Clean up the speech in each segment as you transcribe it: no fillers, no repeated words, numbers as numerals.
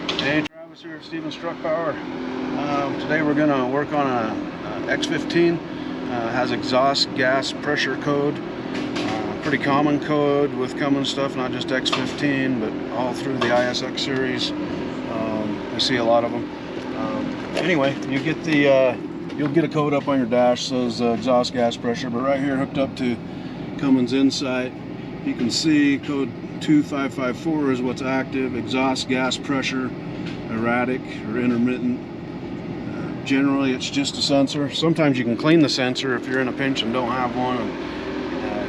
Hey, Travis here, Steven Struck Power. Today we're going to work on a X15. Has exhaust gas pressure code. Pretty common code with Cummins stuff, not just X15, but all through the ISX series. We see a lot of them. Anyway, you get the you'll get a code up on your dash, says exhaust gas pressure, but right here hooked up to Cummins Insight, you can see code 2554 is what's active. Exhaust gas pressure, erratic or intermittent. Generally it's just a sensor. Sometimes you can clean the sensor if you're in a pinch and don't have one, and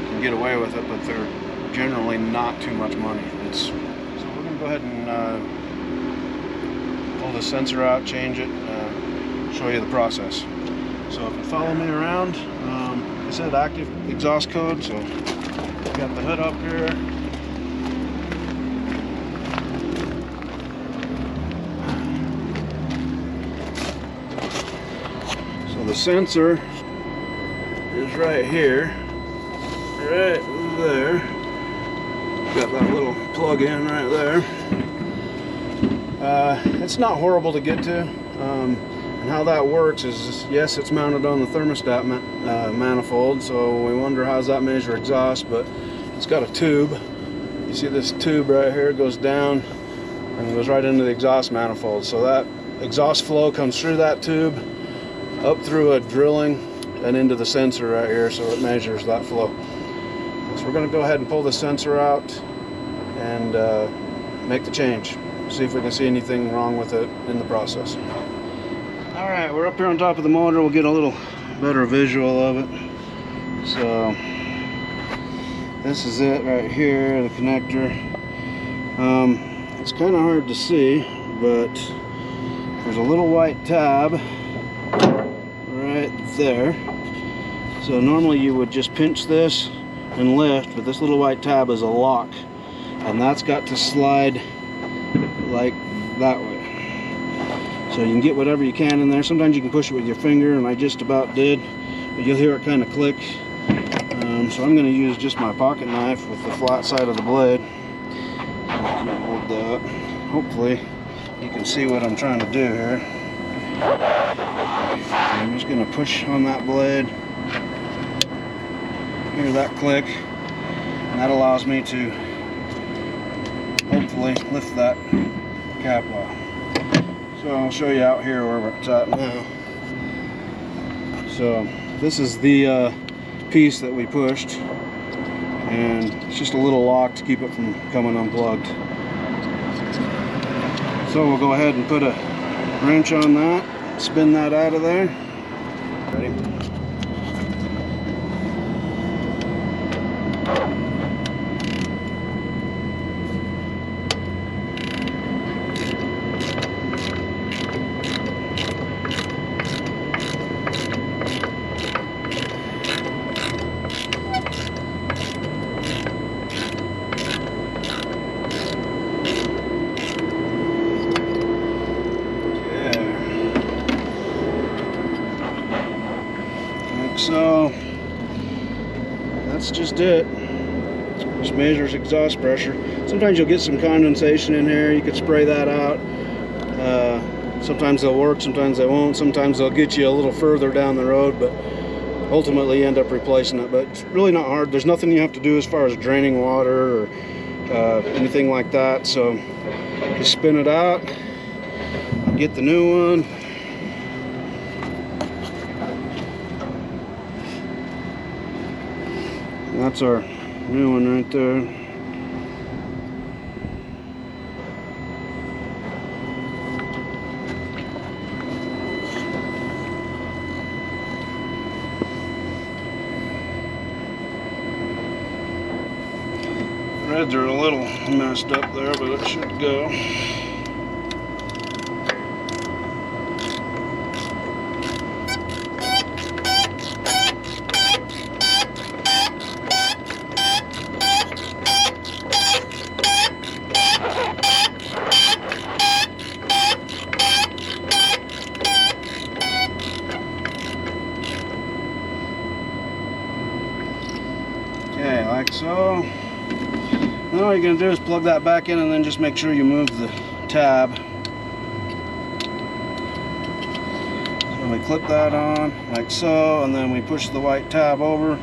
can get away with it, but they're generally not too much money. So we're going to go ahead and pull the sensor out, change it, show you the process. So if you follow me around, I said active exhaust code, so got the hood up here. So the sensor is right here, right there. Got that little plug in right there. It's not horrible to get to. And how that works is, yes, it's mounted on the thermostat manifold, so we wonder how's that measure exhaust, but it's got a tube. You see this tube right here goes down and goes right into the exhaust manifold. So that exhaust flow comes through that tube, up through a drilling, and into the sensor right here, so it measures that flow. So we're going to go ahead and pull the sensor out and make the change. See if we can see anything wrong with it in the process. Alright, we're up here on top of the motor. We'll get a little better visual of it. So this is it right here, the connector. It's kind of hard to see, but there's a little white tab right there. So normally you would just pinch this and lift, but this little white tab is a lock, and that's got to slide like that way. So you can get whatever you can in there. Sometimes you can push it with your finger, and I just about did, but you'll hear it kind of click. So I'm going to use just my pocket knife with the flat side of the blade. Hold that. Hopefully you can see what I'm trying to do here. I'm just going to push on that blade. Hear that click, and that allows me to hopefully lift that cap off. So I'll show you out here where it's at now. So this is the piece that we pushed, and it's just a little lock to keep it from coming unplugged. So we'll go ahead and put a wrench on that, spin that out of there. Ready? So that's just it. Just measures exhaust pressure. Sometimes you'll get some condensation in here. You could spray that out. Sometimes they'll work, sometimes they won't. Sometimes they'll get you a little further down the road, but ultimately you end up replacing it. But it's really not hard. There's nothing you have to do as far as draining water or anything like that. So just spin it out, get the new one. That's our new one right there. Threads are a little messed up there, but it should go. Okay, like so. Now all you're going to do is plug that back in and then just make sure you move the tab And we clip that on like so, and then we push the white tab over,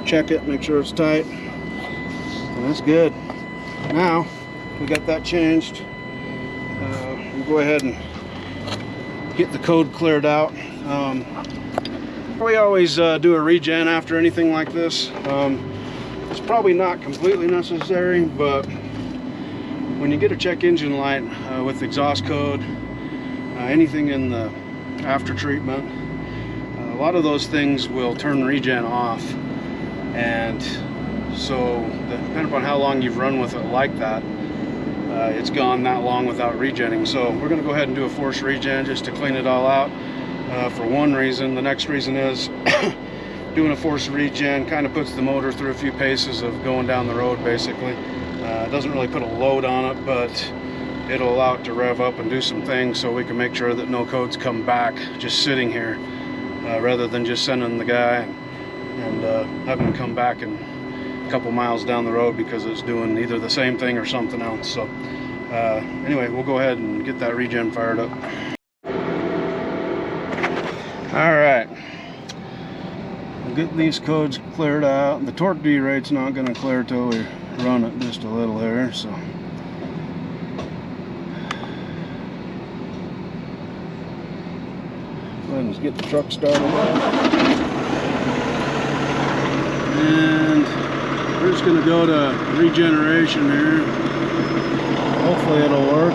check it, make sure it's tight, and that's good. Now we got that changed, we'll go ahead and get the code cleared out. We always do a regen after anything like this. It's probably not completely necessary, but when you get a check engine light with exhaust code, anything in the after treatment, a lot of those things will turn regen off, and so depending upon how long you've run with it like that, it's gone that long without regenning. So we're going to go ahead and do a force regen just to clean it all out, for one reason. The next reason is doing a force regen kind of puts the motor through a few paces of going down the road basically. It doesn't really put a load on it, but it'll allow it to rev up and do some things so we can make sure that no codes come back just sitting here, rather than just sending the guy and having him come back and a couple miles down the road because it's doing either the same thing or something else. So anyway, we'll go ahead and get that regen fired up. All right, we'll get these codes cleared out. The torque D rate's not going to clear till we run it just a little there, so go ahead and get the truck started up. And we're just going to go to regeneration here. Hopefully it'll work.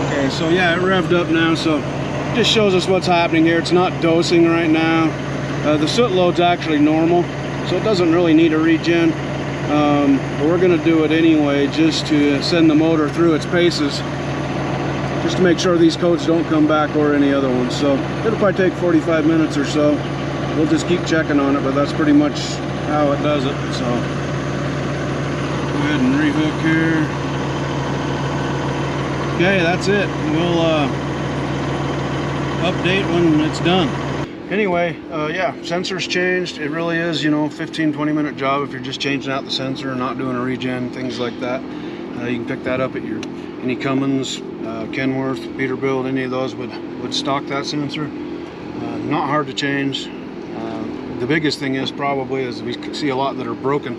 Okay, so yeah, it revved up now, so it just shows us what's happening here. It's not dosing right now. The soot load's actually normal, so it doesn't really need a regen. But we're going to do it anyway just to send the motor through its paces, just to make sure these codes don't come back or any other ones. So it'll probably take 45 minutes or so. We'll just keep checking on it, but that's pretty much how it does it. So go ahead and rehook here. Okay, that's it. We'll update when it's done. Anyway, yeah, sensor's changed. It really is, you know, 15-20 minute job if you're just changing out the sensor and not doing a regen, things like that. You can pick that up at any Cummins, Kenworth, Peterbilt, any of those would stock that sensor. Not hard to change. The biggest thing is probably we see a lot that are broken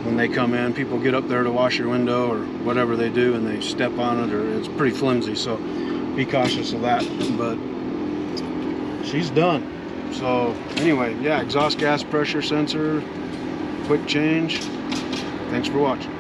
when they come in. People get up there to wash your window or whatever they do and they step on it, or it's pretty flimsy, so be cautious of that. But she's done. So anyway, yeah, exhaust gas pressure sensor, quick change. Thanks for watching.